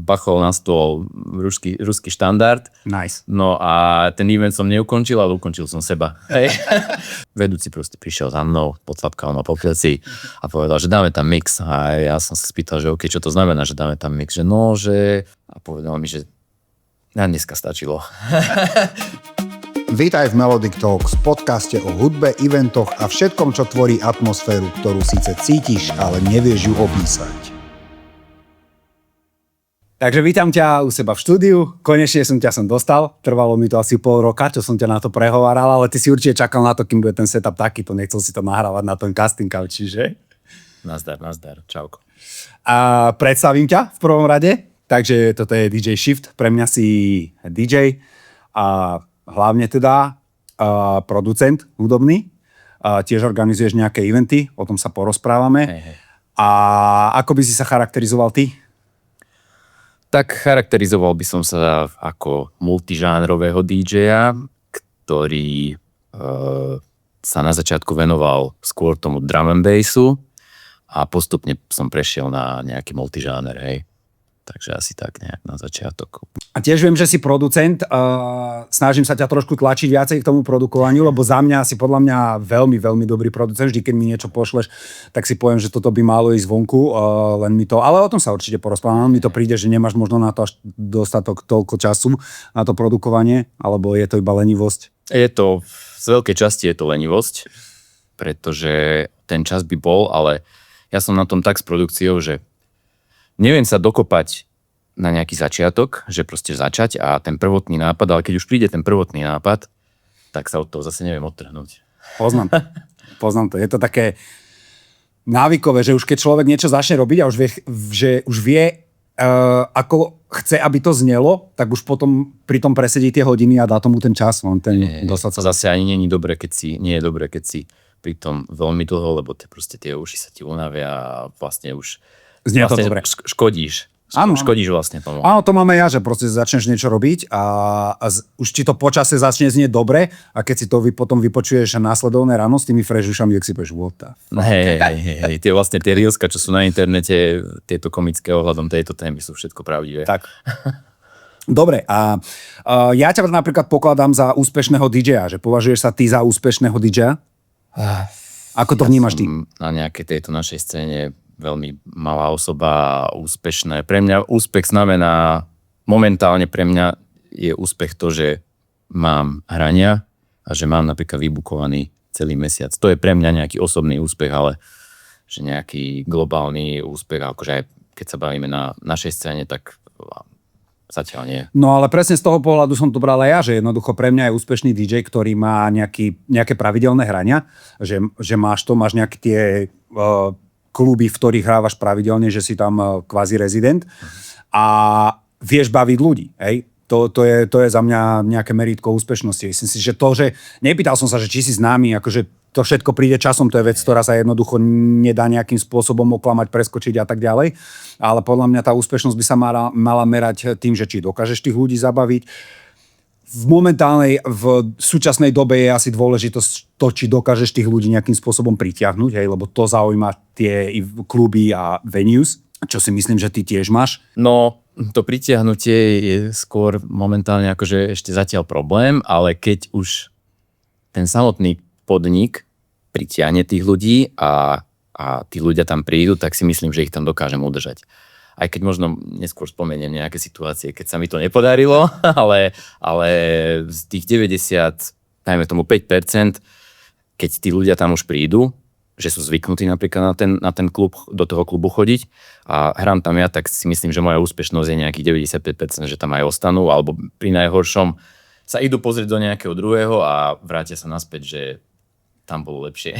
bachol na stôl ruský štandard. Nice. No a ten event som neukončil, ale ukončil som seba. Hej. Vedúci proste prišiel za mnou, potlapkal ma po pleci a povedal, že dáme tam mix. A ja som sa spýtal, že OK, čo to znamená, že dáme tam mix? Že no, že... A povedal mi, že na dneska stačilo. Vítaj v Melodic Talks, podcaste o hudbe, eventoch a všetkom, čo tvorí atmosféru, ktorú síce cítiš, ale nevieš ju opísať. Takže vítam ťa u seba v štúdiu. Konečne som dostal. Trvalo mi to asi pol roka, čo som ťa na to prehováral, ale ty si určite čakal na to, kým bude ten setup takýto. Nechcel si to nahrávať na ten casting couch, že? Nazdar. Čauko. A predstavím ťa v prvom rade. Takže toto je DJ Shift. Pre mňa si DJ a hlavne teda producent hudobný. Tiež organizuješ nejaké eventy, o tom sa porozprávame. Hej. A ako by si sa charakterizoval ty? Tak charakterizoval by som sa ako multižánrového DJ-a, ktorý sa na začiatku venoval skôr tomu drum and bassu a postupne som prešiel na nejaký multižáner, hej. Takže asi tak nejak na začiatok. A tiež viem, že si producent. Snažím sa ťa trošku tlačiť viacej k tomu produkovaniu, lebo za mňa si podľa mňa veľmi, veľmi dobrý producent. Vždy, keď mi niečo pošleš, tak si poviem, že toto by malo ísť vonku. Len mi to, ale o tom sa určite porozprávam. Mi to príde, že nemáš možno na to až dostatok toľko času na to produkovanie, alebo je to iba lenivosť? Je to, z veľkej časti je to lenivosť, pretože ten čas by bol, ale ja som na tom tak s produkciou, že neviem sa dokopať na nejaký začiatok, že proste začať a ten prvotný nápad, ale keď už príde ten prvotný nápad, tak sa od toho zase neviem odtrhnúť. Poznám to. Je to také návykové, že už keď človek niečo začne robiť a už vie, ako chce, aby to znelo, tak už potom pri tom presedí tie hodiny a dá tomu ten čas. To zase ani nie je dobré, keď si pri tom veľmi dlho, lebo proste tie uši sa ti unavia a vlastne už znie to dobre. Škodíš. Áno. Škodíš vlastne tomu. Áno, to máme ja, že proste začneš niečo robiť a už ti to počase začne znieť dobre a keď si to potom vypočuješ následovné ráno s tými fresh ušami, tak si povieš, what the fuck. Hej. Tie reelska, čo sú na internete, tieto komické ohľadom tejto témy sú všetko pravdivé. Tak. Dobre, a ja ťa napríklad pokladám za úspešného DJ-a, že považuješ sa ty za úspešného DJ-a? Ako to vnímaš ty? Na nejakej tejto našej scéne veľmi malá osoba, úspešné. Pre mňa úspech znamená, momentálne pre mňa je úspech to, že mám hrania a že mám napríklad vybukovaný celý mesiac. To je pre mňa nejaký osobný úspech, ale že nejaký globálny úspech, akože aj keď sa bavíme na našej scéne, tak zatiaľ nie. No ale presne z toho pohľadu som to bral aj ja, že jednoducho pre mňa je úspešný DJ, ktorý má nejaké pravidelné hrania, že máš nejaké tie kluby, v ktorých hrávaš pravidelne, že si tam kvázi rezident a vieš baviť ľudí, hej? To je za mňa nejaké merítko úspešnosti. Myslím si, že nepýtal som sa, že či si známy, akože to všetko príde časom, to je vec, ktorá sa jednoducho nedá nejakým spôsobom oklamať, preskočiť a tak ďalej, ale podľa mňa tá úspešnosť by sa mala merať tým, že či dokážeš tých ľudí zabaviť. V súčasnej dobe je asi dôležitosť to, či dokážeš tých ľudí nejakým spôsobom pritiahnuť, hej, lebo to zaujíma tie kluby a venues, čo si myslím, že ty tiež máš. No, to pritiahnutie je skôr momentálne akože ešte zatiaľ problém, ale keď už ten samotný podnik pritiahne tých ľudí a tí ľudia tam prídu, tak si myslím, že ich tam dokážem udržať. Aj keď možno neskôr spomeniem nejaké situácie, keď sa mi to nepodarilo, ale z tých 90, dajme tomu 5%, keď tí ľudia tam už prídu, že sú zvyknutí napríklad na ten klub, do toho klubu chodiť a hrám tam ja, tak si myslím, že moja úspešnosť je nejakých 95%, že tam aj ostanú, alebo pri najhoršom sa idú pozrieť do nejakého druhého a vrátia sa naspäť, že tam bolo lepšie.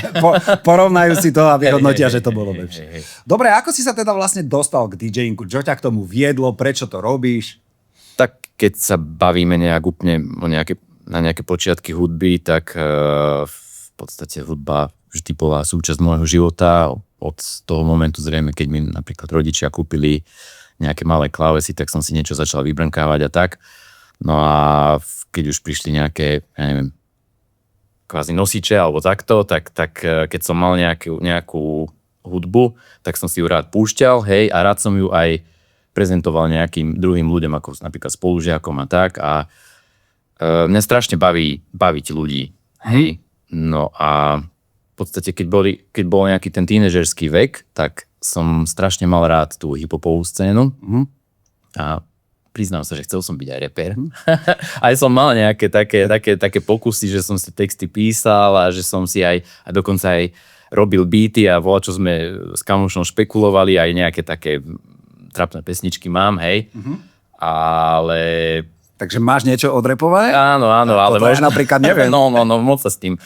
Porovnajú si to a vyhodnotia, že to bolo lepšie. Dobre, ako si sa teda vlastne dostal k DJingu? Čo ťa k tomu viedlo? Prečo to robíš? Tak keď sa bavíme nejak úplne na nejaké počiatky hudby, tak v podstate hudba vždy bola súčasť môjho života. Od toho momentu zrejme, keď mi napríklad rodičia kúpili nejaké malé klávesy, tak som si niečo začal vybrnkávať a tak. No a keď už prišli nejaké, ja neviem, kvázi nosiče alebo takto, tak keď som mal nejakú hudbu, tak som si ju rád púšťal, hej, a rád som ju aj prezentoval nejakým druhým ľuďom, ako napríklad spolužiakom a tak. A mňa strašne baviť ľudí. Hej. No a v podstate, keď bol nejaký ten tínežerský vek, tak som strašne mal rád tú hip-hopovú scénu. A priznám sa, že chcel som byť aj rapper. Aj som mal nejaké také pokusy, že som si texty písal a že som si aj dokonca aj robil beaty a čo sme s kamošom špekulovali, aj nejaké také trapné pesničky mám, hej. Ale... Takže máš niečo odrepované? Áno, ale možno napríklad neviem. No, moc sa s tým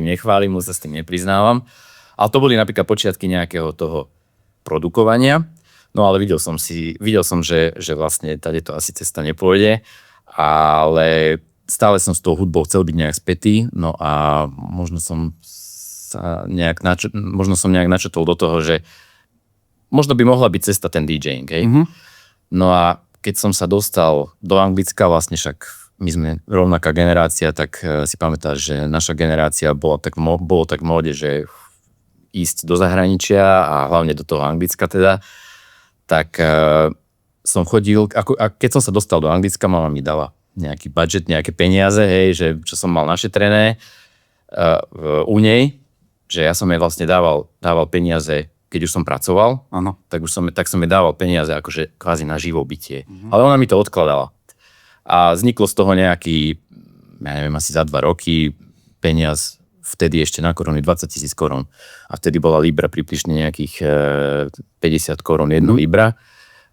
nechválim, moc sa s tým nepriznávam. Ale to boli napríklad počiatky nejakého toho produkovania. No ale videl som, že vlastne tady to asi cesta nepôjde, ale stále som s tou hudbou chcel byť nejak spätý, no a možno som nejak načetol do toho, že možno by mohla byť cesta ten DJing, hej? No a keď som sa dostal do Anglicka, vlastne však my sme rovnaká generácia, tak si pamätáš, že naša generácia bolo tak v móde, že ísť do zahraničia a hlavne do toho Anglicka teda, tak som chodil, a keď som sa dostal do Anglicka, mama mi dala nejaký budget, nejaké peniaze, hej, že čo som mal našetrené u nej, že ja som jej vlastne dával peniaze, keď už som pracoval, tak som jej dával peniaze akože kvázi na živobytie. Ale ona mi to odkladala. A vzniklo z toho nejaký, ja neviem, asi za 2 roky peniaz, vtedy ešte na koruny 20 000 korún. A vtedy bola libra približne nejakých 50 korún, 1 libra.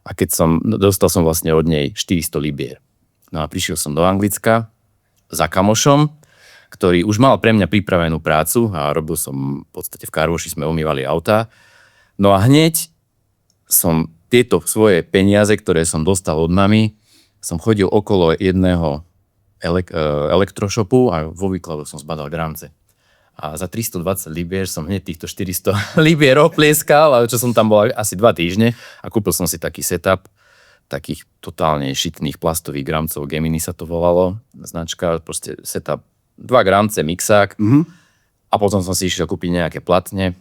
A dostal som vlastne od nej 400 libier. No a prišiel som do Anglicka za kamošom, ktorý už mal pre mňa pripravenú prácu a robil som v podstate v carwashi, sme umývali autá. No a hneď som tieto svoje peniaze, ktoré som dostal od mamy, som chodil okolo jedného elektroshopu a vo výkladu som zbadal gramce. A za 320 libier som hneď týchto 400 libier oplieskal, ale čo som tam bol asi 2 týždne a kúpil som si taký setup takých totálne šitných plastových gramcov, Gemini sa to volalo, značka, proste setup 2 gramce, mixák a potom som si išiel kúpiť nejaké platne.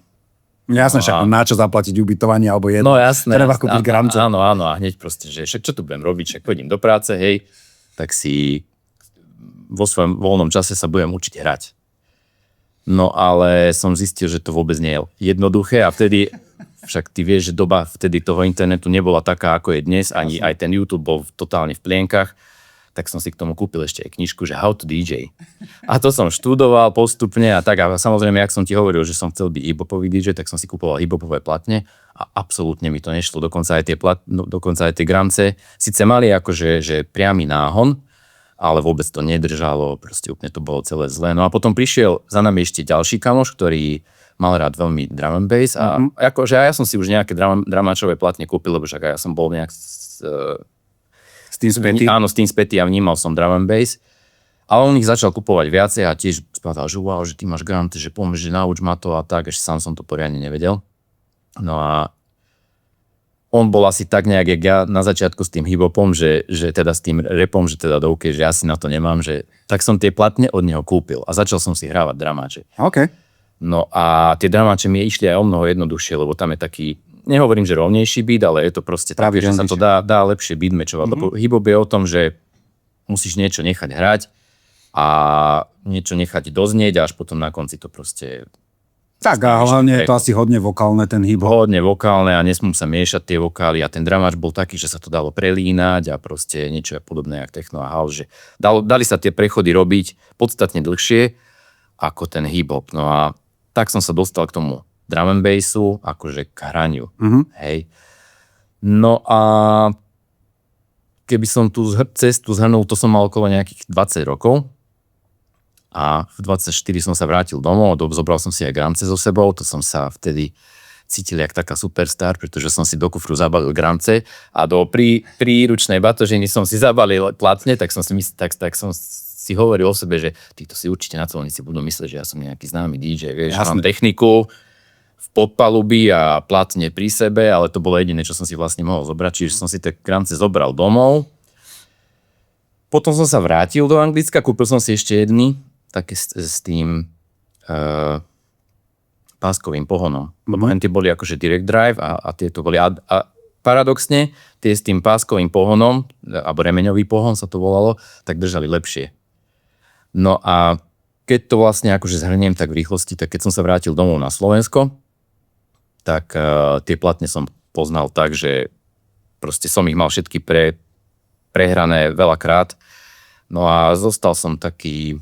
Jasné, však na čo zaplatiť ubytovanie alebo jedno. No jasné. Treba kúpiť gramce. Áno, a hneď proste, že však čo tu budem robiť, však pôjdem do práce, hej, tak si vo svojom voľnom čase sa budem učiť hrať. No ale som zistil, že to vôbec nie je jednoduché a vtedy, však ty vieš, že doba vtedy toho internetu nebola taká, ako je dnes, ani aj ten YouTube bol totálne v plienkach, tak som si k tomu kúpil ešte aj knižku, že How to DJ. A to som študoval postupne a tak. A samozrejme, jak som ti hovoril, že som chcel byť hip-hopový DJ, tak som si kúpoval hip-hopové platne a absolútne mi to nešlo. Dokonca aj tie gramce síce mali akože že priamy náhon, ale vôbec to nedržalo, proste úplne to bolo celé zlé. No a potom prišiel za nami ešte ďalší kamoš, ktorý mal rád veľmi drum and bass a akože ja som si už nejaké dramáčové platne kúpil, lebo však ja som bol nejak s tým spätý? Áno, s tým spätý a vnímal som drum and bass. Ale on ich začal kupovať viacej a tiež spadal, že wow, že ty máš granty, že pomôž, že nauč ma to a tak, ešte sám som to poriadne nevedel. No a on bol asi tak nejak, jak ja na začiatku s tým hip-hopom, že teda s tým rapom, že teda že ja si na to nemám, že tak som tie platne od neho kúpil a začal som si hrávať dramáče. OK. No a tie dramáče mi išli aj o mnoho jednoduchšie, lebo tam je taký, nehovorím, že rovnejší beat, ale je to proste tak, že sa to dá lepšie beat matchovať. Lebo hip-hop je o tom, že musíš niečo nechať hrať a niečo nechať doznieť a až potom na konci to proste... Tak a hlavne je to asi hodne vokálne ten hip-hop. Hodne vokálne a nesmú sa miešať tie vokály a ten dramáč bol taký, že sa to dalo prelínať a proste niečo je podobné jak techno a house, že dali sa tie prechody robiť podstatne dlhšie ako ten hip-hop. No a tak som sa dostal k tomu drum and bassu, akože k hraniu. Hej. No a keby som tú cestu zhrnul, to som mal okolo nejakých 20 rokov. A v 24 som sa vrátil domov, zobral som si aj gramce so sebou, to som sa vtedy cítil jak taká superstar, pretože som si do kufru zabalil gramce a do príručnej batožiny som si zabalil platne, tak som si hovoril o sebe, že títo si určite na colnici budú mysleť, že ja som nejaký známy DJ, vieš, mám techniku v podpalubí a platne pri sebe, ale to bolo jediné, čo som si vlastne mohol zobrať, čiže som si tie gramce zobral domov. Potom som sa vrátil do Anglicka, kúpil som si ešte jedny, také s tým páskovým pohonom. Lebo tie boli akože direct drive a tieto boli paradoxne, tie s tým páskovým pohonom, alebo remeňový pohon sa to volalo, tak držali lepšie. No a keď to vlastne akože zhrniem tak v rýchlosti, tak keď som sa vrátil domov na Slovensko, tak tie platne som poznal tak, že proste som ich mal všetky prehrané veľakrát. No a zostal som taký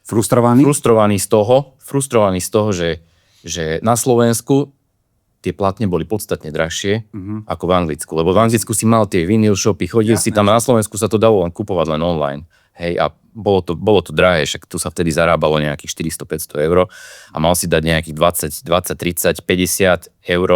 frustrovaný z toho, že na Slovensku tie platne boli podstatne drahšie ako v Anglicku. Lebo v Anglicku si mal tie vinyl shopy, chodil si tam, na Slovensku sa to dalo len kupovať len online. Hej, a bolo to drahé, však tu sa vtedy zarábalo nejakých 400-500 eur a mal si dať nejakých 20, 30, 50 eur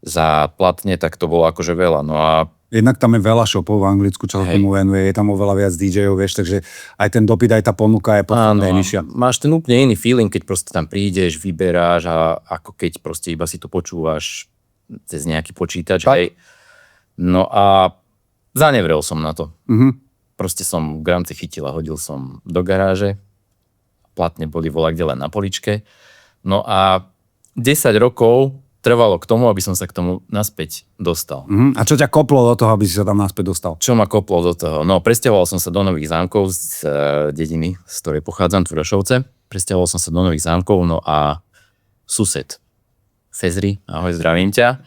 za platne, tak to bolo akože veľa. No a jednak tam je veľa shopov v Anglicku, čo sa tomu venuje, je tam oveľa viac DJ-ov, vieš, takže aj ten dopyt, aj tá ponuka je podstatne nižšia. Máš ten úplne iný feeling, keď proste tam prídeš, vyberáš a ako keď proste iba si to počúvaš cez nejaký počítač. Hej. No a zanevrel som na to. Proste som v gramci chytil a hodil som do garáže. Platne boli volakde len na poličke. No a 10 rokov trvalo k tomu, aby som sa k tomu naspäť dostal. A čo ťa koplo do toho, aby si sa tam naspäť dostal? Čo ma koplo do toho? No, presťahoval som sa do Nových Zámkov z dediny, z ktorej pochádzam, Tvršovce. Presťahoval som sa do Nových Zámkov, no a sused, Fezri, ahoj, zdravím ťa.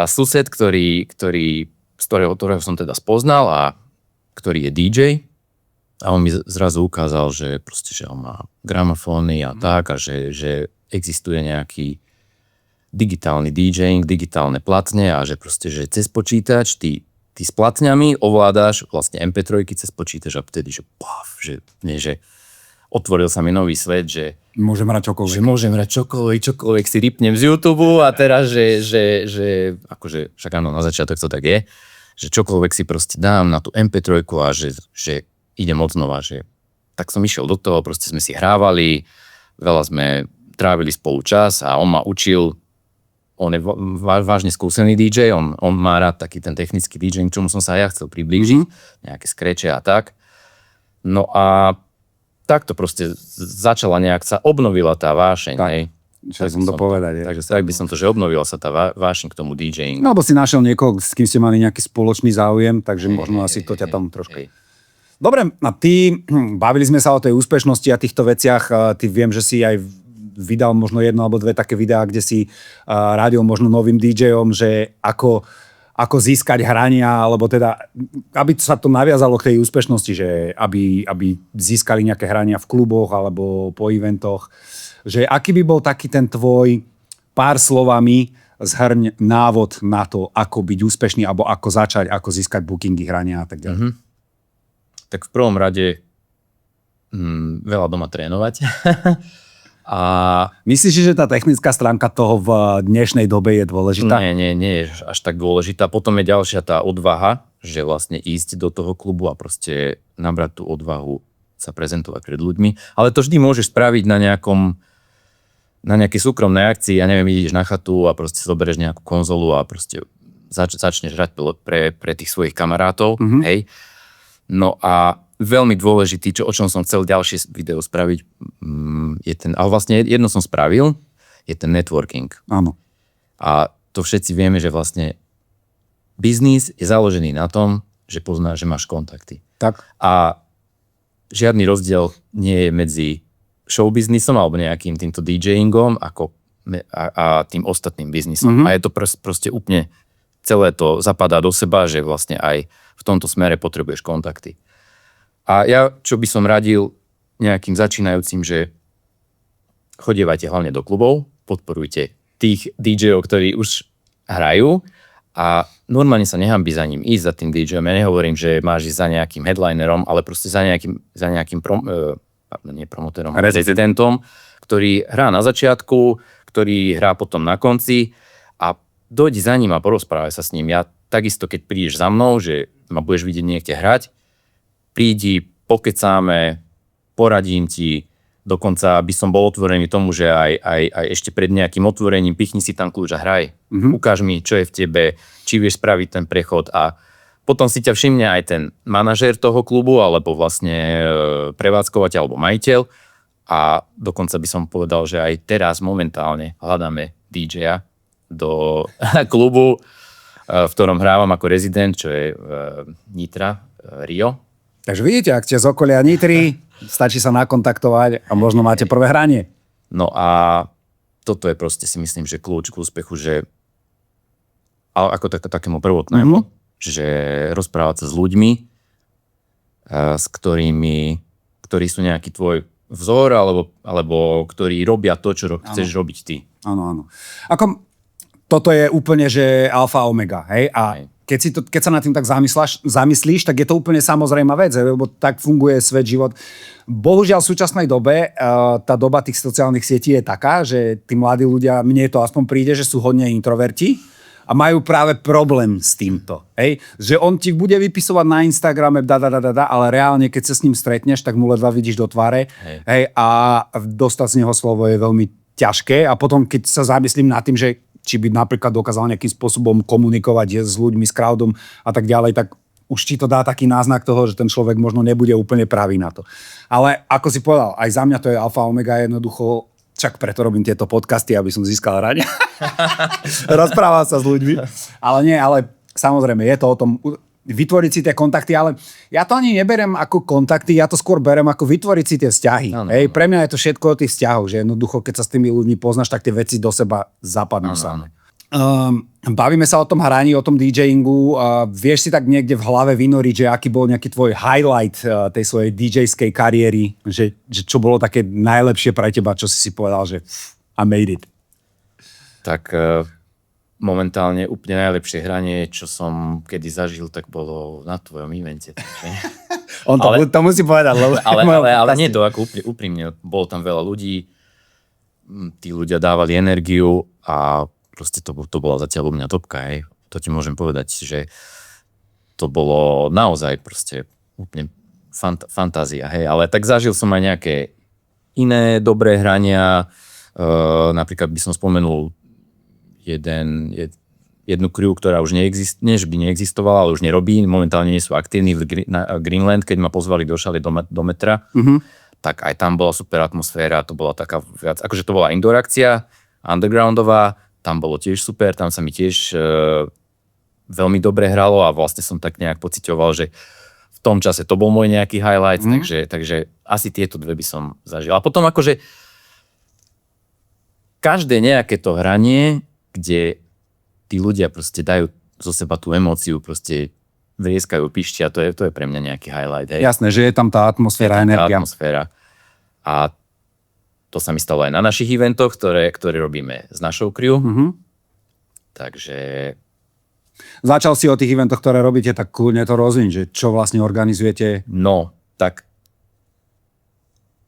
Sused, z ktorého som teda spoznal a ktorý je DJ, a on mi zrazu ukázal, že proste, že on má gramofóny a tak, a že existuje nejaký digitálny DJing, digitálne platne a že proste, že cez počítač ty s platňami ovládáš vlastne MP3 cez počítač a vtedy, že paf, že otvoril sa mi nový svet, že môžem hrať čokoľvek. Že môžem hrať čokoľvek si ripnem z YouTube a teraz, že akože, však áno, na začiatok to tak je, že čokoľvek si proste dám na tú MP3 a že idem od znova, že tak som išiel do toho, proste sme si hrávali, veľa sme trávili spolu čas a on ma učil. On je vážne skúsený DJ, on má rád taký ten technický DJ, čomu som sa ja chcel priblížiť, nejaké skreče a tak. No a takto proste začala nejak, sa obnovila tá vášeň. Tak, čo som to povedať. Takže tak by som to, že obnovila sa tá vášeň k tomu DJingu. No, lebo si našiel niekoho, s kým ste mali nejaký spoločný záujem, takže možno asi to ťa tam troška. Dobre, a ty, bavili sme sa o tej úspešnosti a týchto veciach, ty viem, že si aj vydal možno jedno alebo dve také videá, kde si radil možno novým DJom, že ako získať hrania, alebo teda, aby sa to naviazalo k tej úspešnosti, že aby získali nejaké hrania v kluboch alebo po eventoch. Že aký by bol taký ten tvoj pár slovami zhrň návod na to, ako byť úspešný, alebo ako začať, ako získať bookingy, hrania a tak ďalej. Tak v prvom rade veľa doma trénovať. A myslíš, že tá technická stránka toho v dnešnej dobe je dôležitá? Nie je až tak dôležitá. Potom je ďalšia tá odvaha, že vlastne ísť do toho klubu a proste nabrať tú odvahu sa prezentovať pred ľuďmi. Ale to vždy môžeš spraviť na nejakej súkromnej akcii. Ja neviem, ideš na chatu a proste zoberieš nejakú konzolu a proste začneš hrať pre tých svojich kamarátov. Hej. No a veľmi dôležitý, o čom som chcel ďalšie video spraviť, je ale vlastne jedno som spravil, je ten networking. Áno. A to všetci vieme, že vlastne biznis je založený na tom, že poznáš, že máš kontakty. Tak. A žiadny rozdiel nie je medzi showbiznisom alebo nejakým týmto DJingom a tým ostatným biznisom. A je to proste úplne, celé to zapadá do seba, že vlastne aj v tomto smere potrebuješ kontakty. A ja, čo by som radil nejakým začínajúcim, že chodievajte hlavne do klubov, podporujte tých DJ-ov, ktorí už hrajú a normálne sa nehambí za ním ísť za tým DJ-om. Ja nehovorím, že máš ísť za nejakým headlinerom, ale proste za nejakým promotérom, rezidentom, ktorý hrá na začiatku, ktorý hrá potom na konci a dojdi za ním a porozprávaj sa s ním. Ja takisto, keď prídeš za mnou, že ma budeš vidieť niekde hrať, prídi, pokecáme, poradím ti, dokonca by som bol otvorený tomu, že aj ešte pred nejakým otvorením pichni si tam kľúč a hraj. Ukáž mi, čo je v tebe, či vieš spraviť ten prechod a potom si ťa všimne aj ten manažér toho klubu, alebo vlastne prevádzkovateľ alebo majiteľ a dokonca by som povedal, že aj teraz momentálne hľadáme DJ-a, do klubu, v ktorom hrávam ako rezident, čo je Nitra, Rio. Takže vidíte, ak ste z okolia Nitry, stačí sa nakontaktovať a možno máte prvé hranie. No a toto je proste si myslím, že kľúč k úspechu, že ako takému prvotnému, že rozprávať sa s ľuďmi, ktorí sú nejaký tvoj vzor, alebo ktorí robia to, čo chceš robiť ty. Áno. Toto je úplne, že alfa omega, hej? A keď sa nad tým tak zamyslíš, tak je to úplne samozrejmá vec, lebo tak funguje svet, život. Bohužiaľ v súčasnej dobe tá doba tých sociálnych sietí je taká, že tí mladí ľudia, mne to aspoň príde, že sú hodne introverti a majú práve problém s týmto. Hej? Že on ti bude vypisovať na Instagrame, ale reálne, keď sa s ním stretneš, tak mu ledva vidíš do tváre. Hej? A dostať z neho slovo je veľmi ťažké. A potom, keď sa zamyslím nad tým, že či by napríklad dokázal nejakým spôsobom komunikovať s ľuďmi, s crowdom a tak ďalej, tak už ti to dá taký náznak toho, že ten človek možno nebude úplne pravý na to. Ale ako si povedal, aj za mňa to je alfa omega, jednoducho, však preto robím tieto podcasty, aby som získal rania. Rozprával sa s ľuďmi. Ale samozrejme, je to o tom vytvoriť si tie kontakty, ale ja to ani neberiem ako kontakty, ja to skôr berem ako vytvoriť si tie vzťahy. Hej, pre mňa je to všetko o tých vzťahoch, že jednoducho, keď sa s tými ľuďmi poznáš, tak tie veci do seba zapadnú samé. Bavíme sa o tom hraní, o tom DJingu. Vieš si tak niekde v hlave vynoriť, že aký bol nejaký tvoj highlight tej svojej DJ-skej kariéry, že čo bolo také najlepšie pre teba, čo si povedal, že I made it. Tak momentálne úplne najlepšie hranie, čo som kedy zažil, tak bolo na tvojom evente. To musí povedať. Ale nie to, ako úprimne. Bolo tam veľa ľudí, tí ľudia dávali energiu a proste to bola zatiaľ u mňa topka. Hej. To ti môžem povedať, že to bolo naozaj proste úplne fantázia. Hej. Ale tak zažil som aj nejaké iné dobré hrania. Napríklad by som spomenul jednu crew, ktorá už neexistovala, ale už nerobí, momentálne nie sú aktívni na Greenland, keď ma pozvali do šaly do metra, tak aj tam bola super atmosféra, to bola taká viac, akože to bola indoor akcia, undergroundová, tam bolo tiež super, tam sa mi tiež veľmi dobre hralo a vlastne som tak nejak pociťoval, že v tom čase to bol môj nejaký highlight, takže asi tieto dve by som zažil. A potom akože každé nejaké to hranie, kde tí ľudia proste dajú zo seba tú emóciu, proste vrieskajú, pištia, to je pre mňa nejaký highlight. Hej. Jasné, že je tam tá atmosféra, energia. A to sa mi stalo aj na našich eventoch, ktoré robíme s našou crew. Takže... Začal si o tých eventoch, ktoré robíte, tak kľudne to rozviň, že čo vlastne organizujete? No, tak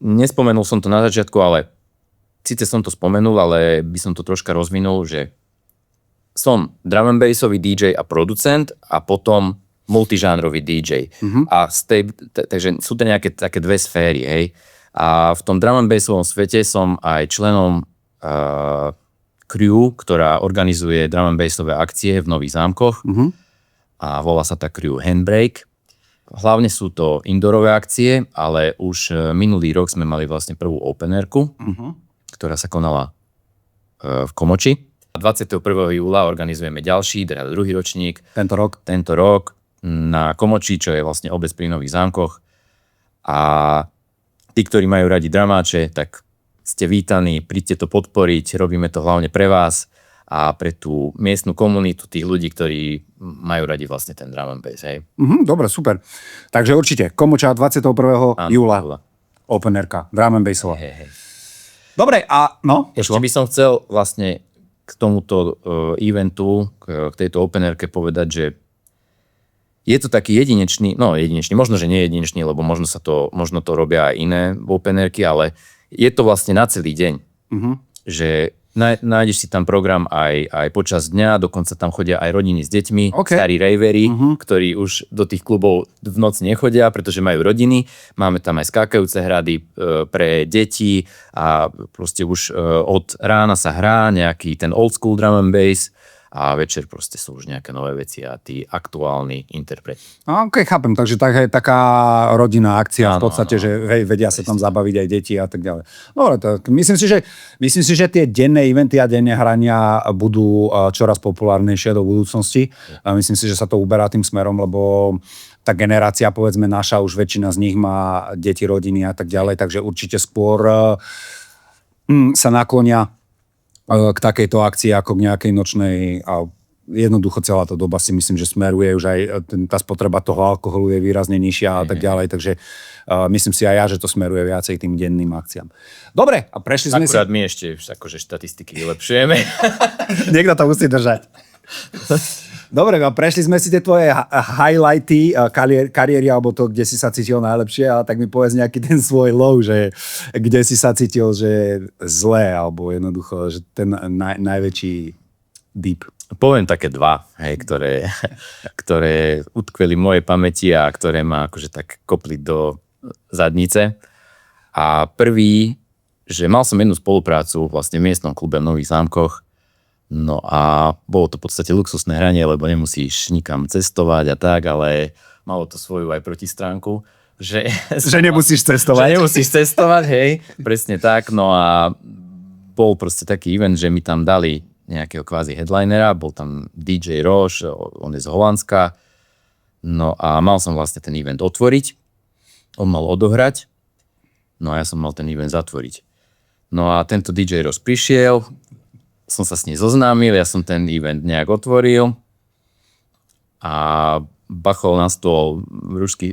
nespomenul som to na začiatku, ale síce som to spomenul, ale by som to troška rozvinul, že som drum and bassový DJ a producent a potom multižánrový DJ. A takže sú to nejaké také dve sféry, hej. A v tom drum and bassovom svete som aj členom crew, ktorá organizuje drum and bassové akcie v Nových Zámkoch. A volá sa tá crew Handbrake. Hlavne sú to indoorové akcie, ale už minulý rok sme mali vlastne prvú openerku, ktorá sa konala v Komoči. 21. júla organizujeme ďalší, teda druhý ročník. Tento rok na Komoči, čo je vlastne obec pri Nových Zámkoch. A tí, ktorí majú radi dramáče, tak ste vítaní, príďte to podporiť, robíme to hlavne pre vás a pre tú miestnu komunitu tých ľudí, ktorí majú radi vlastne ten drum and bass. Hej. Dobre, super. Takže určite, Komoča 21. júla. Openerka, drum and bassová. Hej. Dobre, a no? Ešte by som chcel vlastne k tomuto eventu, k tejto openerke povedať, že je to taký jedinečný, možno, že nie jedinečný, lebo možno to robia aj iné openerky, ale je to vlastne na celý deň. Že nájdeš si tam program aj počas dňa, dokonca tam chodia aj rodiny s deťmi, starí ravery, ktorí už do tých klubov v noci nechodia, pretože majú rodiny. Máme tam aj skákajúce hrady pre deti a proste už od rána sa hrá nejaký ten old school drum and bass a večer proste sú už nejaké nové veci a tí aktuálni interpreti. OK, chápem, takže taká rodinná akcia v podstate, že hej, vedia sa tam zabaviť aj deti a tak ďalej. Dobre, tak myslím si, že tie denné eventy a denné hrania budú čoraz populárnejšie do budúcnosti. A myslím si, že sa to uberá tým smerom, lebo tá generácia, povedzme naša, už väčšina z nich má deti, rodiny a tak ďalej, takže určite skôr sa naklonia k takejto akcii ako k nejakej nočnej a jednoducho celá tá doba si myslím, že smeruje už aj tá spotreba toho alkoholu je výrazne nižšia a tak ďalej, takže myslím si aj ja, že to smeruje viacej tým denným akciám. Dobre, a prešli sme Akurát my ešte akože štatistiky vylepšujeme. Niekto to musí držať. Dobre, a prešli sme si tie tvoje highlighty kariéry, alebo to, kde si sa cítil najlepšie, ale tak mi povedz nejaký ten svoj low, že kde si sa cítil, že zlé, alebo jednoducho, že ten najväčší deep. Poviem také dva, hej, ktoré utkveli v mojej pamäti a ktoré ma akože tak kopli do zadnice. A prvý, že mal som jednu spoluprácu vlastne v miestnom klube v Nových Zámkoch. No a bolo to v podstate luxusné hranie, lebo nemusíš nikam cestovať a tak, ale malo to svoju aj protistránku, že nemusíš cestovať. Že nemusíš cestovať, hej, presne tak. No a bol proste taký event, že mi tam dali nejakého kvázi headlinera, bol tam DJ Roche, on je z Holandska. No a mal som vlastne ten event otvoriť, on mal odohrať, no a ja som mal ten event zatvoriť. No a tento DJ Roche prišiel, som sa s ním zoznámil, ja som ten event nejak otvoril a bachol na stôl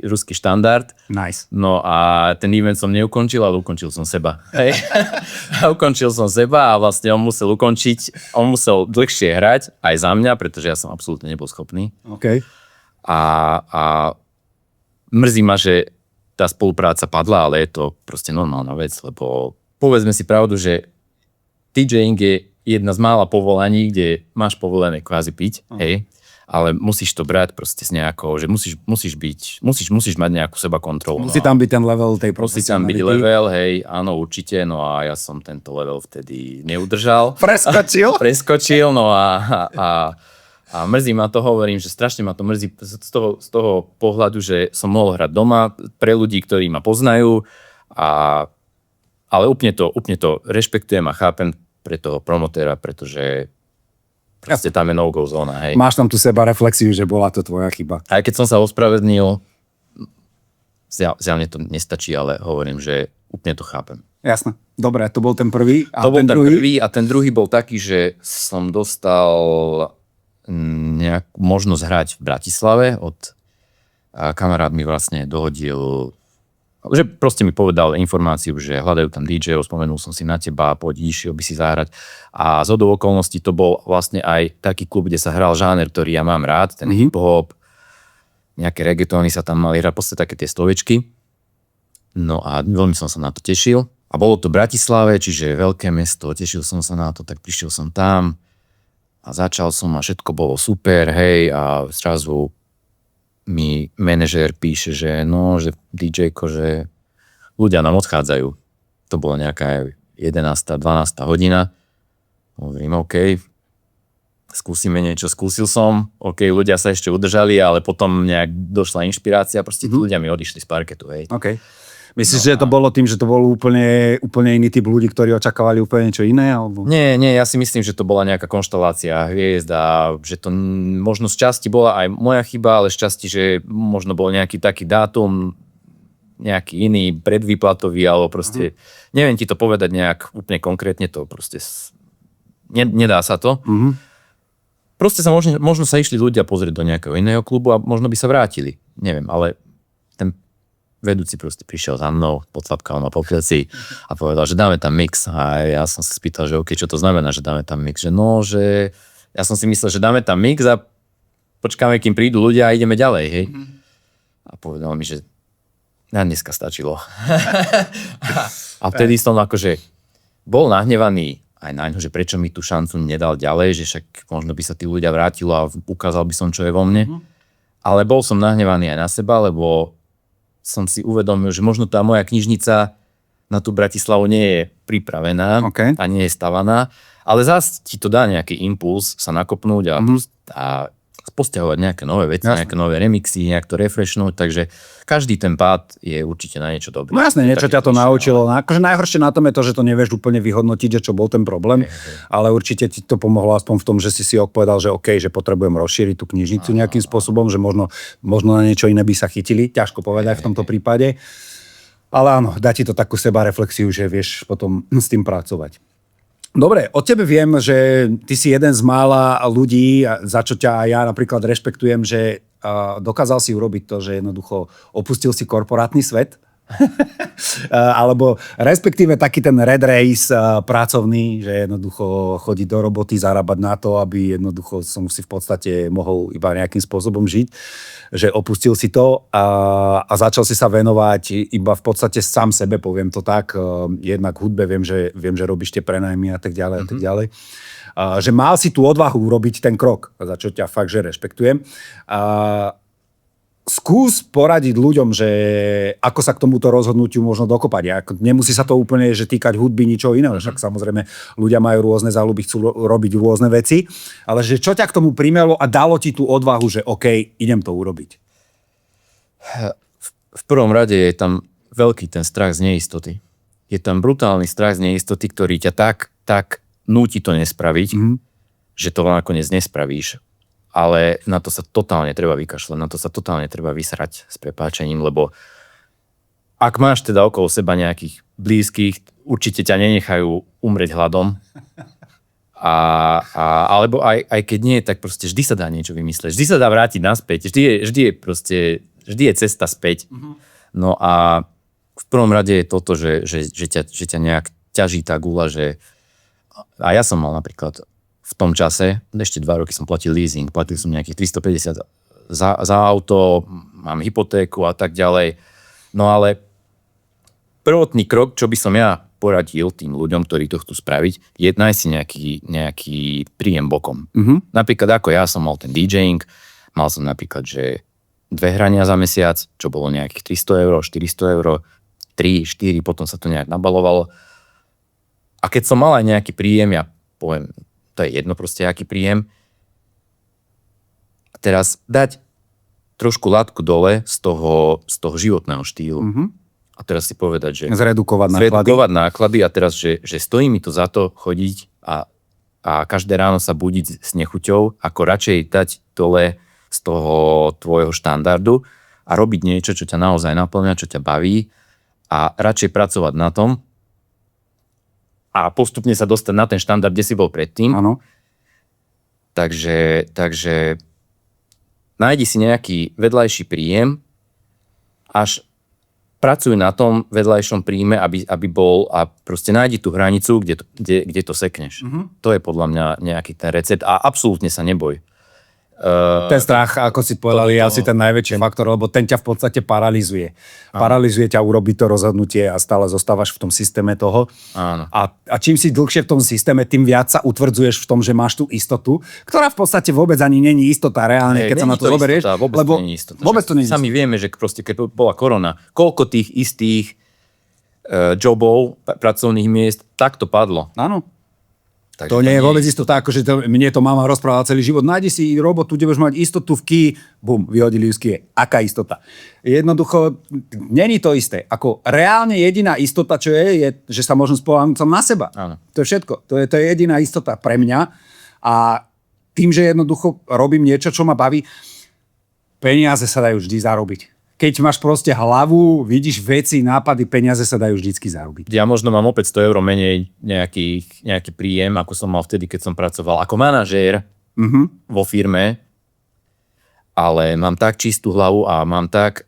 ruský štandard. Nice. No a ten event som neukončil, ale ukončil som seba. Hej. Ukončil som seba a vlastne on musel dlhšie hrať aj za mňa, pretože ja som absolútne nebol schopný. OK. A mrzí ma, že tá spolupráca padla, ale je to proste normálna vec, lebo povedzme si pravdu, že DJing je jedna z mála povolaní, kde máš povolené kvázi piť, hej, ale musíš to brať proste s nejakou, že musíš mať nejakú seba kontrolu. Musí tam byť ten level tej profesionality. Musí tam byť level, hej, áno, určite, no a ja som tento level vtedy neudržal. Preskočil, no a mrzí ma to, hovorím, že strašne ma to mrzí z toho pohľadu, že som mohol hrať doma pre ľudí, ktorí ma poznajú, ale úplne to rešpektujem a chápem pre toho promotéra, pretože proste tam je no-go zóna, hej. Máš tam tu seba reflexiu, že bola to tvoja chyba. Aj keď som sa ospravedlnil, zjavne to nestačí, ale hovorím, že úplne to chápem. Jasné. Dobre, to bol ten prvý. A to bol ten prvý a ten druhý bol taký, že som dostal nejakú možnosť hrať v Bratislave a kamarát mi vlastne dohodil, že proste mi povedal informáciu, že hľadajú tam DJ-ov, spomenul som si na teba, poď, išiel by si zahrať. A zhodou okolností to bol vlastne aj taký klub, kde sa hral žáner, ktorý ja mám rád, ten hip-hop, nejaké reggaetóny sa tam mali hrať, proste také tie stovečky. No a veľmi som sa na to tešil. A bolo to v Bratislave, čiže veľké mesto, tešil som sa na to, tak prišiel som tam a začal som a všetko bolo super, hej, a zrazu mi manažér píše, že DJ-ko, že ľudia nám odchádzajú. To bola nejaká 11. 12. hodina. Hovorím, OK, skúsime niečo, skúsil som, OK, ľudia sa ešte udržali, ale potom nejak došla inšpirácia, proste ľudia mi odišli z parketu, hej. OK. Myslíš, že to bolo tým, že to bol úplne iný typ ľudí, ktorí očakávali úplne niečo iné? Alebo? Nie, ja si myslím, že to bola nejaká konštelácia hviezd a že to možno z časti bola aj moja chyba, ale z časti, že možno bol nejaký taký dátum, nejaký iný predvýplatový, alebo proste, neviem ti to povedať nejak úplne konkrétne, to proste nedá sa to. Proste sa možno sa išli ľudia pozrieť do nejakého iného klubu a možno by sa vrátili. Neviem, ale ten vedúci proste prišiel za mnou, podtlapkal ma po pleci a povedal, že dáme tam mix. A ja som sa spýtal, že OK, čo to znamená, že dáme tam mix? Že ja som si myslel, že dáme tam mix a počkáme, kým prídu ľudia a ideme ďalej, hej. A povedal mi, že na dneska stačilo. A vtedy som akože bol nahnevaný aj na ňo, že prečo mi tú šancu nedal ďalej, že však možno by sa tí ľudia vrátilo a ukázal by som, čo je vo mne. Ale bol som nahnevaný aj na seba, lebo som si uvedomil, že možno tá moja knižnica na tú Bratislavu nie je pripravená a nie je stavaná, ale zase ti to dá nejaký impuls sa nakopnúť a posťahovať nejaké nové veci, nejaké nové remixy, nejak to refreshnúť, takže každý ten pád je určite na niečo dobré. No jasné, niečo ťa to naučilo. Akože najhoršie na tom je to, že to nevieš úplne vyhodnotiť, že čo bol ten problém, ale určite ti to pomohlo aspoň v tom, že si povedal, že OK, že potrebujem rozšíriť tú knižnicu nejakým spôsobom, že možno na niečo iné by sa chytili, ťažko povedať v tomto prípade. Ale áno, dá ti to takú sebareflexiu, že vieš potom s tým pracovať. Dobre, od tebe viem, že ty si jeden z mála ľudí, za čo ťa ja napríklad rešpektujem, že dokázal si urobiť to, že jednoducho opustil si korporátny svet, alebo respektíve taký ten red race pracovný, že jednoducho chodiť do roboty, zarábať na to, aby jednoducho som si v podstate mohol iba nejakým spôsobom žiť, že opustil si to a začal si sa venovať iba v podstate sám sebe, poviem to tak, jednak hudbe, viem, že robíš tie prenajmy a tak ďalej a tak ďalej. Že mal si tú odvahu urobiť ten krok, za čo ťa fakt, že rešpektujem. Skús poradiť ľuďom, že ako sa k tomuto rozhodnutiu možno dokopať. Nemusí sa to úplne že týkať hudby, ničoho iného. Však samozrejme ľudia majú rôzne záľuby, chcú robiť rôzne veci. Ale že čo ťa k tomu primelo a dalo ti tú odvahu, že OK, idem to urobiť? V prvom rade je tam veľký ten strach z neistoty. Je tam brutálny strach z neistoty, ktorý ťa tak núti to nespraviť, že to nakoniec nespravíš. Ale na to sa totálne treba vykašľať, na to sa totálne treba vysrať s prepáčením, lebo ak máš teda okolo seba nejakých blízkych, určite ťa nenechajú umrieť hladom, alebo aj keď nie, tak proste vždy sa dá niečo vymysleť, vždy sa dá vrátiť naspäť, vždy je cesta späť. No a v prvom rade je toto, že ťa nejak ťaží tá gula, že a ja som mal napríklad v tom čase, ešte 2 roky som platil leasing, platil som nejakých 350 za auto, mám hypotéku a tak ďalej. No ale prvotný krok, čo by som ja poradil tým ľuďom, ktorí to chcú spraviť, je nájsť si nejaký príjem bokom. Napríklad ako ja som mal ten DJing, mal som napríklad, že 2 hrania za mesiac, čo bolo nejakých 300 €, 400 €, 3, 4, potom sa to nejak nabalovalo. A keď som mal aj nejaký príjem, ja poviem, to je jedno proste, aký príjem. A teraz dať trošku látku dole z toho životného štýlu. A teraz si povedať, že zredukovať náklady a teraz, že stojí mi to za to chodiť a každé ráno sa budiť s nechuťou, ako radšej dať dole z toho tvojho štandardu a robiť niečo, čo ťa naozaj naplňa, čo ťa baví a radšej pracovať na tom, a postupne sa dostať na ten štandard, kde si bol predtým. Áno. Takže nájdi si nejaký vedľajší príjem, až pracuj na tom vedľajšom príjme, aby bol a proste nájdi tú hranicu, kde to sekneš. To je podľa mňa nejaký ten recept a absolútne sa neboj. Ten strach, ako si povedali, je asi ten najväčší faktor, lebo ten ťa v podstate paralizuje. Paralizuje ťa urobiť to rozhodnutie a stále zostávaš v tom systéme toho. Áno. A čím si dlhšie v tom systéme, tým viac sa utvrdzuješ v tom, že máš tú istotu, ktorá v podstate vôbec ani není istota reálne, keď sa na to zoberieš. Vôbec to nie je istota. Vôbec to nie je istota. Sami vieme, že proste, keď bola korona, koľko tých istých jobov, pracovných miest, tak to padlo. Áno. Takže to nie je vôbec istota, akože mne to mama rozprávala celý život. Nájdi si robotu, kde budeš mať istotu v Kii, bum, vyhodili ju z Kie. Aká istota? Jednoducho, není to isté. Ako reálne jediná istota, čo je, že sa môžem spoľahnúť som na seba. Áno. To je všetko. To je jediná istota pre mňa. A tým, že jednoducho robím niečo, čo ma baví, peniaze sa dajú vždy zarobiť. Keď máš proste hlavu, vidíš veci, nápady, peniaze sa dajú vždycky zarobiť. Ja možno mám opäť 100 € menej nejaký príjem, ako som mal vtedy, keď som pracoval ako manažér vo firme, ale mám tak čistú hlavu a mám tak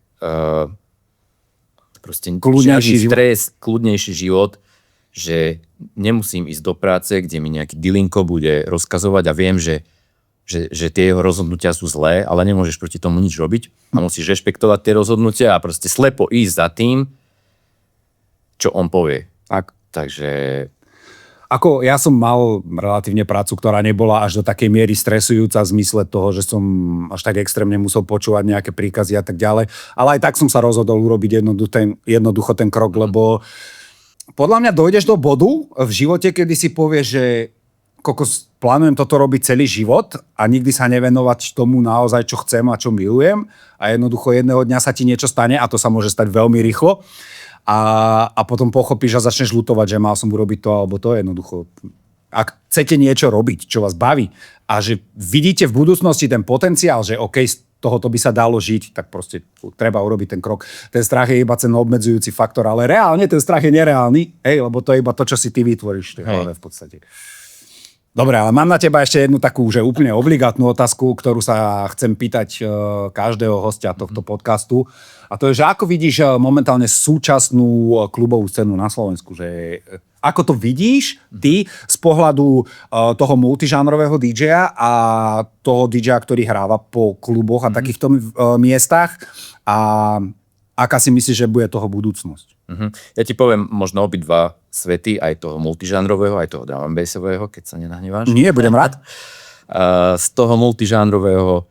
proste kľudnejší stres, kľudnejší život, že nemusím ísť do práce, kde mi nejaký dilinko bude rozkazovať a viem, že tie jeho rozhodnutia sú zlé, ale nemôžeš proti tomu nič robiť a musíš rešpektovať tie rozhodnutia a proste slepo ísť za tým, čo on povie. Takže... Ako ja som mal relatívne prácu, ktorá nebola až do takej miery stresujúca v zmysle toho, že som až tak extrémne musel počúvať nejaké príkazy a tak ďalej, ale aj tak som sa rozhodol urobiť jednoducho ten krok, lebo podľa mňa dojdeš do bodu v živote, kedy si povieš, že kokos, plánujem toto robiť celý život a nikdy sa nevenovať tomu naozaj, čo chcem a čo milujem a jednoducho jedného dňa sa ti niečo stane a to sa môže stať veľmi rýchlo a potom pochopíš a začneš ľutovať, že mal som urobiť to alebo to jednoducho. Ak chcete niečo robiť, čo vás baví a že vidíte v budúcnosti ten potenciál, že OK, z tohoto by sa dalo žiť, tak proste treba urobiť ten krok. Ten strach je iba ten obmedzujúci faktor, ale reálne ten strach je nereálny, lebo to je iba to, čo si ty vytvoríš v podstate. Dobre, ale mám na teba ešte jednu takú, že úplne obligátnu otázku, ktorú sa chcem pýtať každého hostia tohto podcastu. A to je, že ako vidíš momentálne súčasnú klubovú scénu na Slovensku? Že ako to vidíš ty z pohľadu toho multižánrového DJ-a a toho DJ-a, ktorý hráva po kluboch a takýchto miestach? A aká si myslíš, že bude toho budúcnosť? Ja ti poviem možno obidva svety, aj toho multižánrového, aj toho drum and bassového, keď sa nenahneváš. Nie, budem rád. Z toho multižánrového,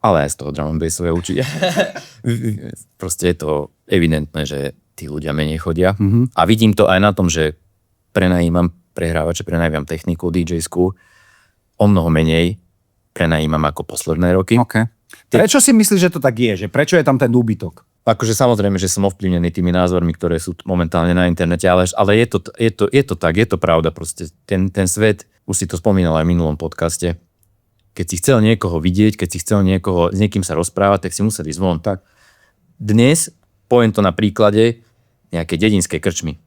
ale aj z toho drum and bassového určite. Proste je to evidentné, že tí ľudia menej chodia. A vidím to aj na tom, že prenajímam prehrávače, prenajímam techniku DJ-skú o mnoho menej prenajímam ako posledné roky. Okay. Prečo si myslíš, že to tak je? Že prečo je tam ten úbytok? Akože samozrejme, že som ovplyvnený tými názormi, ktoré sú momentálne na internete, ale je to tak, je to pravda proste. Ten svet, už si to spomínal aj v minulom podcaste, keď si chcel niekoho vidieť, keď si chcel s niekým sa rozprávať, tak si musel ísť von. Tak. Dnes, poviem to na príklade, nejaké dedinské krčmy.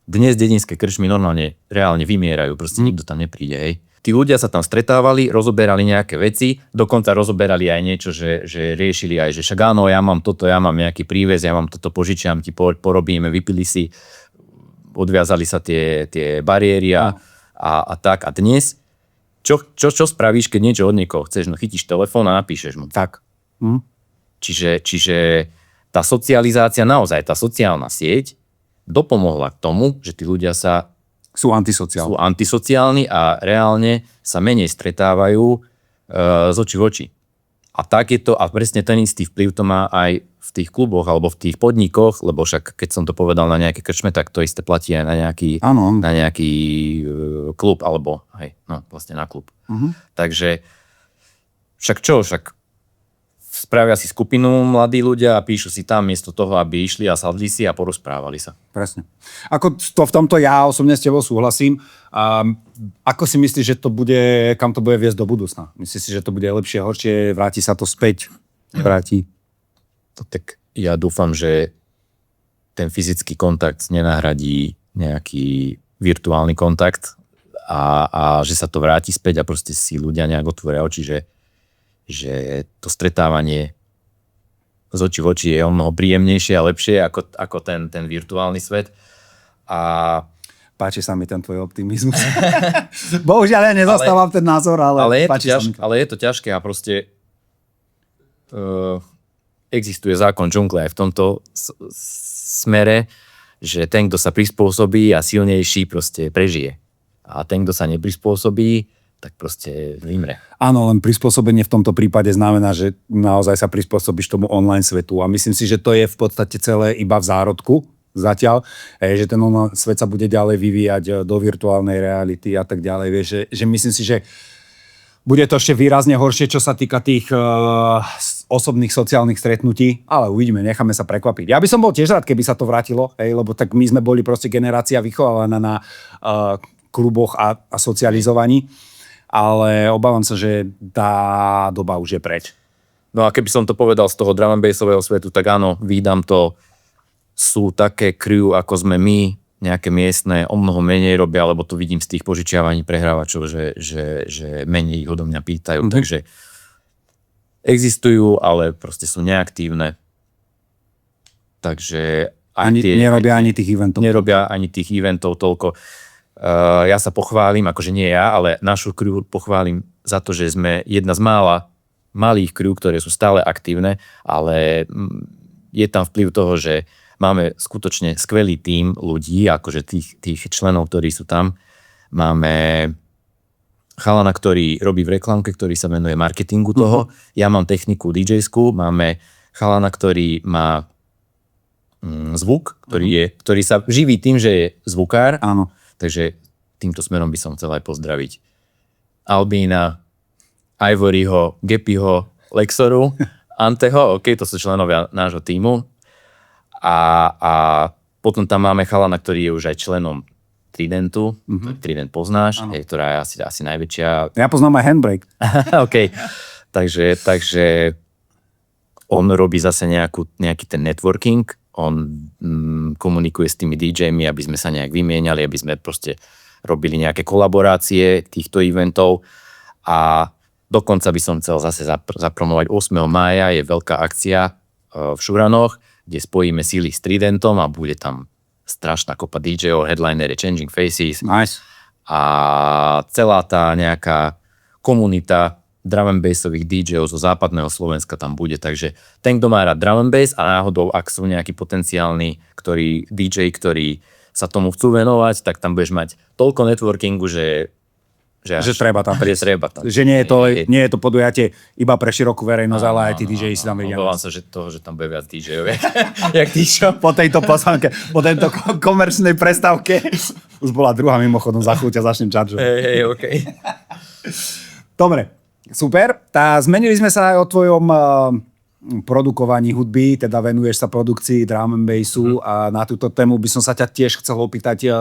Dnes dedinské krčmy normálne reálne vymierajú, proste nikto tam nepríde, hej. Tí ľudia sa tam stretávali, rozoberali nejaké veci, dokonca rozoberali aj niečo, že riešili aj, že však áno, ja mám toto, ja mám nejaký príves, ja mám toto, požičiam ti, porobíme, vypili si, odviazali sa tie bariéry a tak. A dnes, čo spravíš, keď niečo od niekoho chceš? No chytíš telefón a napíšeš mu. Tak. Čiže tá socializácia, naozaj tá sociálna sieť dopomohla k tomu, že tí ľudia sú antisociálni a reálne sa menej stretávajú z očí v oči. A tak je to, a presne ten istý vplyv to má aj v tých kluboch alebo v tých podnikoch, lebo však keď som to povedal na nejaké krčme, tak to isté platí aj na nejaký klub, alebo vlastne na klub. Takže však spravia si skupinu mladí ľudia a píšu si tam miesto toho, aby išli a sadli si a porozprávali sa. Presne. Ako v tomto ja osobne s tebou súhlasím. Ako si myslíš, že to bude, kam to bude viesť do budúcna? Myslíš si, že to bude lepšie, horšie, vráti sa to späť? Vráti? Tak ja dúfam, že ten fyzický kontakt nenahradí nejaký virtuálny kontakt a že sa to vráti späť a proste si ľudia nejak otvoria oči, že to stretávanie z očí v oči je o mnoho príjemnejšie a lepšie ako ten virtuálny svet. A páči sa mi ten tvoj optimizmus. Bohužiaľ, ja nezastávam ten názor, ale je to ťažké a proste existuje zákon džungle aj v tomto smere, že ten, kto sa prispôsobí a silnejší, proste prežije. A ten, kto sa neprispôsobí, tak proste vymre. Áno, len prispôsobenie v tomto prípade znamená, že naozaj sa prispôsobíš tomu online svetu a myslím si, že to je v podstate celé iba v zárodku zatiaľ, že ten online svet sa bude ďalej vyvíjať do virtuálnej reality a tak ďalej. Vieš, že myslím si, že bude to ešte výrazne horšie, čo sa týka tých osobných sociálnych stretnutí, ale uvidíme, necháme sa prekvapiť. Ja by som bol tiež rád, keby sa to vrátilo, lebo tak my sme boli proste generácia vychovávaná na kluboch a socializovaní. Ale obávam sa, že tá doba už je preč. No a keby som to povedal z toho drum and bassového svetu, tak áno, vídam to, sú také crew, ako sme my, nejaké miestne, o mnoho menej robia, lebo to vidím z tých požičiavaní prehrávačov, že menej ich odo mňa pýtajú. Takže existujú, ale proste sú neaktívne. Takže nerobia ani tých eventov. Nerobia ani tých eventov toľko. Ja sa pochválim, akože nie ja, ale našu crew pochválim za to, že sme jedna z malých crew, ktoré sú stále aktívne, ale je tam vplyv toho, že máme skutočne skvelý tím ľudí, akože tých členov, ktorí sú tam. Máme chalana, ktorý robí v reklamke, ktorý sa venuje marketingu toho. Ja mám techniku DJ-skú, máme chalana, ktorý má zvuk, ktorý sa živí tým, že je zvukár. Áno. Takže týmto smerom by som chcel aj pozdraviť Albína, Ivoryho, Gepyho, Lexoru, Anteho, OK, to sú členovia nášho tímu. A potom tam máme chalana, ktorý je už aj členom Tridentu. Trident poznáš, ktorá je asi najväčšia. Ja poznám aj Handbrake. OK. Takže on robí zase nejaký ten networking. On komunikuje s tými DJmi, aby sme sa nejak vymieniali, aby sme proste robili nejaké kolaborácie týchto eventov. A dokonca by som chcel zase zapromovať 8. mája je veľká akcia v Šuranoch, kde spojíme síly s Tridentom a bude tam strašná kopa DJov, headlinery Changing Faces. Nice. A celá tá nejaká komunita drum and bassových DJov zo západného Slovenska tam bude. Takže ten, kto má rád drum and bass a náhodou, ak sú nejakí potenciálni DJ, ktorí sa tomu chcú venovať, tak tam budeš mať toľko networkingu, že treba tam. Že nie je to podujatie iba pre širokú verejnosť, ale aj tí DJ si tam vidia. Obávam sa, že tam bude viac DJov. Jak tí čo? Po tejto poslanke, po tejto komerčnej prestávke. Už bola druhá mimochodom, za chvíľu ťa začnem čaržovať. Hej, OK. Dobre, super. Zmenili sme sa aj o tvojom produkovaní hudby, teda venuješ sa produkcii drum and bassu a na túto tému by som sa ťa tiež chcel opýtať,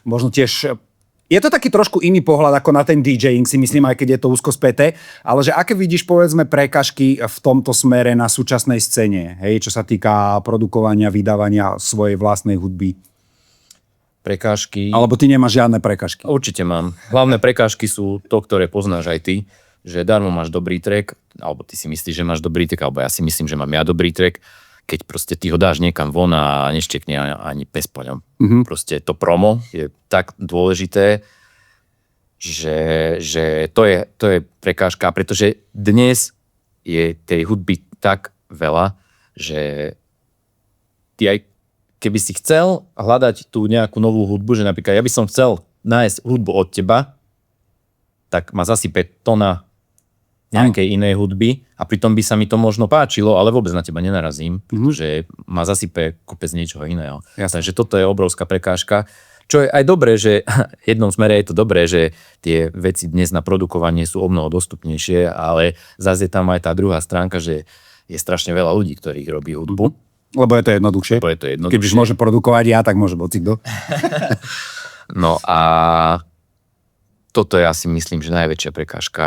možno tiež. Je to taký trošku iný pohľad ako na ten DJing, si myslím, aj keď je to úzko späté, ale že aké vidíš, povedzme, prekažky v tomto smere na súčasnej scéne, hej, čo sa týka produkovania, vydávania svojej vlastnej hudby? Prekážky. Alebo ty nemáš žiadne prekažky? Určite mám. Hlavné prekážky sú to, ktoré poznáš aj ty, že darmo máš dobrý track, alebo ty si myslíš, že máš dobrý track, alebo ja si myslím, že mám ja dobrý track, keď proste ty ho dáš niekam von a neštekne ani pes po ňom. Proste to promo je tak dôležité, že to je prekážka, pretože dnes je tej hudby tak veľa, že ty aj keby si chcel hľadať tú nejakú novú hudbu, že napríklad ja by som chcel nájsť hudbu od teba, tak ma zasype tona nejakej inej hudby a pritom by sa mi to možno páčilo, ale vôbec na teba nenarazím, že ma zasype kopec niečoho iného. Jasne. Takže toto je obrovská prekážka. Čo je aj dobré, že v jednom smere je to dobré, že tie veci dnes na produkovanie sú omnoho dostupnejšie, ale zase je tam aj tá druhá stránka, že je strašne veľa ľudí, ktorí robí hudbu. Lebo je to jednoduchšie. Keď už môže produkovať ja, tak môže hocikto. No a toto je asi myslím, že najväčšia prekážka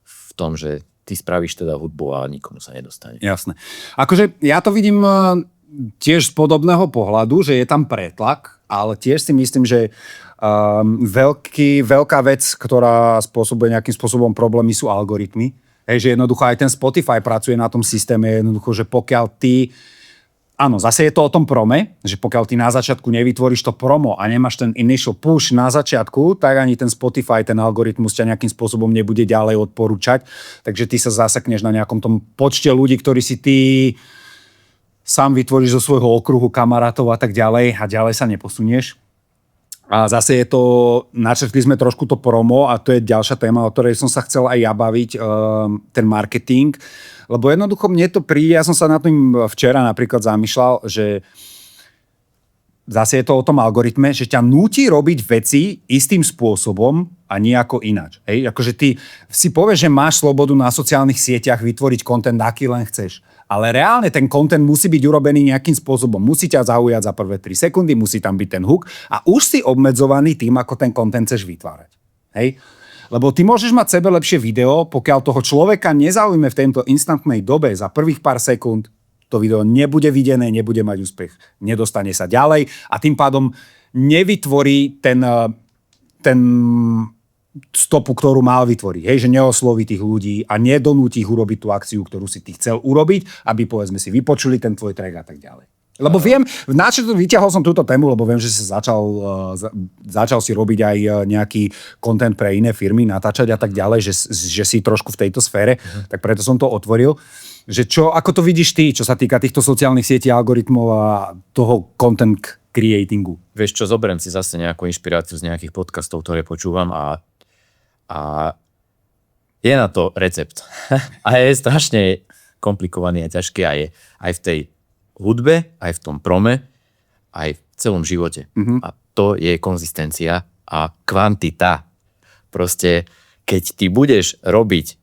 v tom, že ty spravíš teda hudbu a nikomu sa nedostane. Jasné. Akože ja to vidím tiež z podobného pohľadu, že je tam pretlak, ale tiež si myslím, že veľká vec, ktorá spôsobuje nejakým spôsobom problémy, sú algoritmy. Hej, že jednoducho aj ten Spotify pracuje na tom systéme, jednoducho, že pokiaľ ty. Áno, zase je to o tom prome, že pokiaľ ty na začiatku nevytvoríš to promo a nemáš ten initial push na začiatku, tak ani ten Spotify, ten algoritmus ťa nejakým spôsobom nebude ďalej odporúčať. Takže ty sa zasekneš na nejakom tom počte ľudí, ktorí si ty sám vytvoríš zo svojho okruhu kamarátov a tak ďalej a ďalej sa neposunieš. A zase je to, načrtli sme trošku to promo a to je ďalšia téma, o ktorej som sa chcel aj ja baviť, ten marketing. Lebo jednoducho mne to príde, ja som sa na tým včera napríklad zamýšľal, že zase je to o tom algoritme, že ťa núti robiť veci istým spôsobom a nejako ináč. Hej? Akože ty si povieš, že máš slobodu na sociálnych sieťach vytvoriť content, aký len chceš. Ale reálne ten content musí byť urobený nejakým spôsobom. Musí ťa zaujať za prvé 3 sekundy, musí tam byť ten hook a už si obmedzovaný tým, ako ten content chceš vytvárať. Hej? Lebo ty môžeš mať sebe lepšie video, pokiaľ toho človeka nezaujme v tejto instantnej dobe za prvých pár sekúnd, to video nebude videné, nebude mať úspech, nedostane sa ďalej a tým pádom nevytvorí ten stopu, ktorú mal vytvoriť. Hej, že neosloví tých ľudí a nedonúti ich urobiť tú akciu, ktorú si ty chcel urobiť, aby povedzme si vypočuli ten tvoj track a tak ďalej. Lebo viem, vyťahol som túto tému, lebo viem, že si začal si robiť aj nejaký content pre iné firmy, natáčať a tak ďalej, že si trošku v tejto sfére, tak preto som to otvoril. Že ako to vidíš ty, čo sa týka týchto sociálnych sietí, algoritmov a toho content creatingu? Vieš čo, zoberiem si zase nejakú inšpiráciu z nejakých podcastov, ktoré počúvam a je na to recept. A je strašne komplikovaný a ťažký a je aj v tej hudbe, aj v tom prome, aj v celom živote. A to je konzistencia a kvantita. Proste, keď ty budeš robiť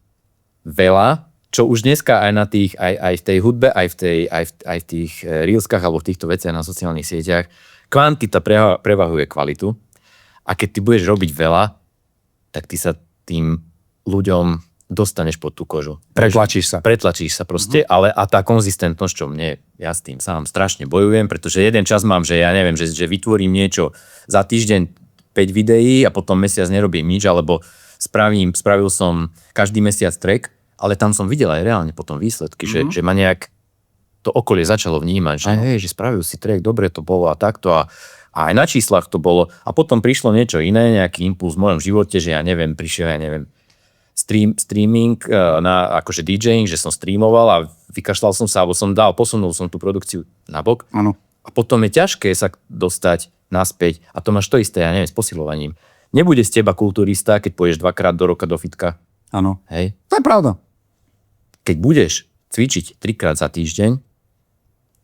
veľa, čo už dneska aj na tých, aj v tej hudbe, aj v tých reelskách alebo v týchto veciach na sociálnych sieťach, kvantita prevahuje kvalitu. A keď ty budeš robiť veľa, tak ty sa tým ľuďom dostaneš pod tú kožu. Pretlačíš sa proste, ale a tá konzistentnosť, čo mne, ja s tým sám strašne bojujem, pretože jeden čas mám, že ja neviem, že vytvorím niečo za týždeň 5 videí a potom mesiac nerobím nič, alebo spravil som každý mesiac track, ale tam som videl aj reálne potom výsledky, že ma nejak to okolie začalo vnímať, že hej, že spravil si track, dobre to bolo a takto a aj na číslach to bolo a potom prišlo niečo iné, nejaký impuls v mojom živote, že prišiel streaming na akože DJing, že som streamoval a vykašľal som sa, alebo posunul som tú produkciu na bok. Áno. A potom je ťažké sa dostať naspäť a to máš to isté, ja neviem, s posilovaním. Nebude z teba kulturista, keď pôjdeš 2-krát do roka do fitka. Áno. Hej. To je pravda. Keď budeš cvičiť 3-krát za týždeň,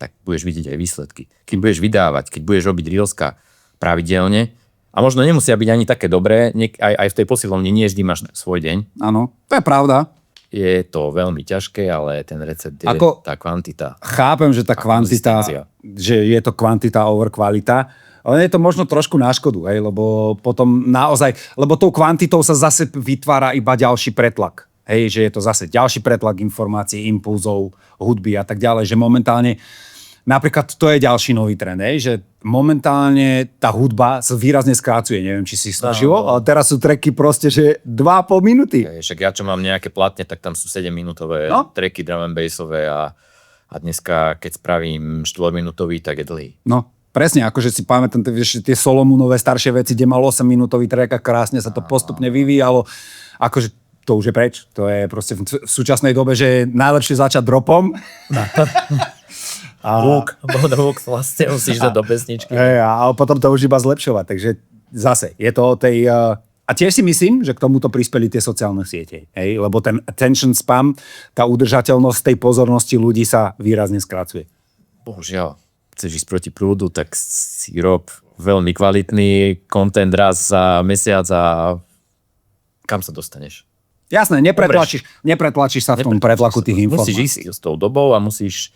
tak budeš vidieť aj výsledky. Keď budeš vydávať, keď budeš robiť reelska pravidelne, a možno nemusia byť ani také dobré, aj v tej posilovni nie vždy máš svoj deň. Áno, to je pravda. Je to veľmi ťažké, ale ten recept je tá kvantita. Chápem, že tá kvantita, že je to kvantita over kvalita, ale je to možno trošku na škodu, lebo potom naozaj, lebo tou kvantitou sa zase vytvára iba ďalší pretlak. Hej, že je to zase ďalší pretlak informácií, impulzov, hudby a tak ďalej, že momentálne napríklad to je ďalší nový trend, že momentálne tá hudba sa výrazne skrácuje, neviem, či si snažilo, ale teraz sú tracky proste, že 2,5 minúty. Však ja, čo mám nejaké platne, tak tam sú 7-minútové tracky drum and bassové a dneska, keď spravím 4-minútový, tak je dlhý. No, presne, akože si pamätám tie Solomonové staršie veci, kde mal 8-minútový track a krásne sa to postupne vyvíjalo. Akože to už je preč. To je proste v súčasnej dobe, že je najlepšie začať dropom. Hook vlastne musíš dať do pesničky. A potom to už iba zlepšovať. Takže zase, je to o tej... A tiež si myslím, že k tomuto prispeli tie sociálne siete. Lebo ten attention spam, tá udržateľnosť tej pozornosti ľudí sa výrazne skracuje. Bohužiaľ, chceš ísť proti prúdu, tak si rob veľmi kvalitný content raz za mesiac a kam sa dostaneš? Jasné, nepretlačíš sa v tom pretlaku tých informácií. Musíš ísť s tou dobou a musíš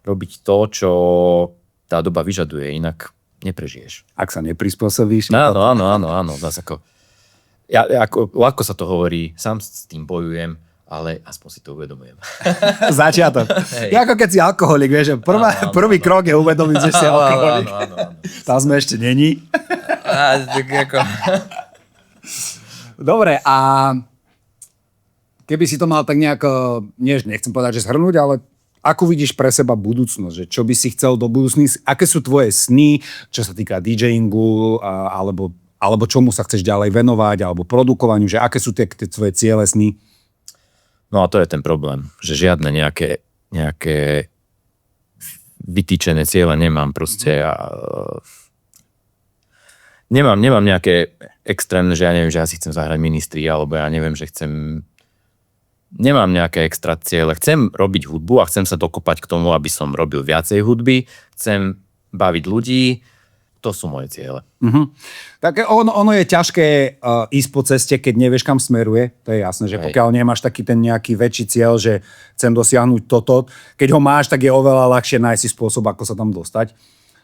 robiť to, čo tá doba vyžaduje, inak neprežiješ. Ak sa neprispôsobíš. Áno. Zas ako, ľahko sa to hovorí, sám s tým bojujem, ale aspoň si to uvedomujem. Začiatok. Je ako keď si alkoholik, vieš, že prvý krok je uvedomiť, že si alkoholik. Áno. Tam sme ešte není. Dobre, a keby si to mal tak nejako, nechcem povedať, že zhrnúť, ale ako vidíš pre seba budúcnosť? Že čo by si chcel do budúcnosti? Aké sú tvoje sny, čo sa týka DJingu, alebo čomu sa chceš ďalej venovať, alebo produkovaniu, že aké sú tie tvoje ciele, sny? No a to je ten problém, že žiadne nejaké vytýčené ciele nemám proste. Nemám nejaké extrémne, že ja neviem, že ja si chcem zahrať ministri, alebo ja neviem, že nemám nejaké extra ciele. Chcem robiť hudbu a chcem sa dokopať k tomu, aby som robil viacej hudby. Chcem baviť ľudí. To sú moje ciele. Tak ono je ťažké ísť po ceste, keď nevieš, kam smeruje. To je jasné, že pokiaľ nemáš taký ten nejaký väčší cieľ, že chcem dosiahnuť toto, keď ho máš, tak je oveľa ľahšie nájsť si spôsob, ako sa tam dostať.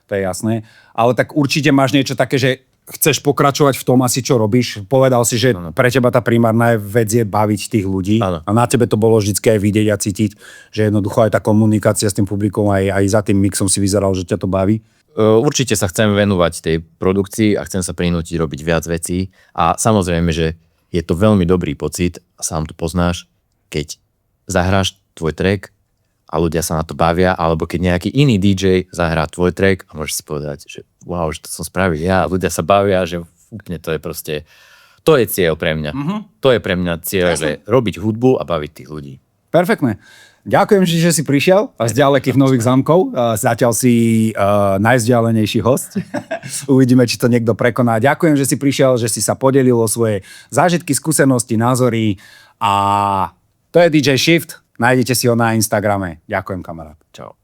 To je jasné. Ale tak určite máš niečo také, že chceš pokračovať v tom asi, čo robíš. Povedal si, že pre teba tá primárna vec je baviť tých ľudí. Ano. A na tebe to bolo vždy aj vidieť a cítiť, že jednoducho aj tá komunikácia s tým publikom, aj za tým mixom si vyzeral, že ťa to baví. Určite sa chcem venovať tej produkcii a chcem sa prinútiť robiť viac vecí. A samozrejme, že je to veľmi dobrý pocit, a sám to poznáš, keď zahráš tvoj track a ľudia sa na to bavia, alebo keď nejaký iný DJ zahrá tvoj track a môžeš si povedať, že wow, že to som spravil ja, ľudia sa bavia, že úplne to je proste, to je cieľ pre mňa. To je pre mňa cieľ, že robiť hudbu a baviť tých ľudí. Perfektné. Ďakujem, že si prišiel z ďalekých Nových Zámkov. Zatiaľ si najvzdialenejší host. Uvidíme, či to niekto prekoná. Ďakujem, že si prišiel, že si sa podelil o svoje zážitky, skúsenosti, názory a to je DJ Shift. Nájdete si ho na Instagrame. Ďakujem, kamarát. Čau.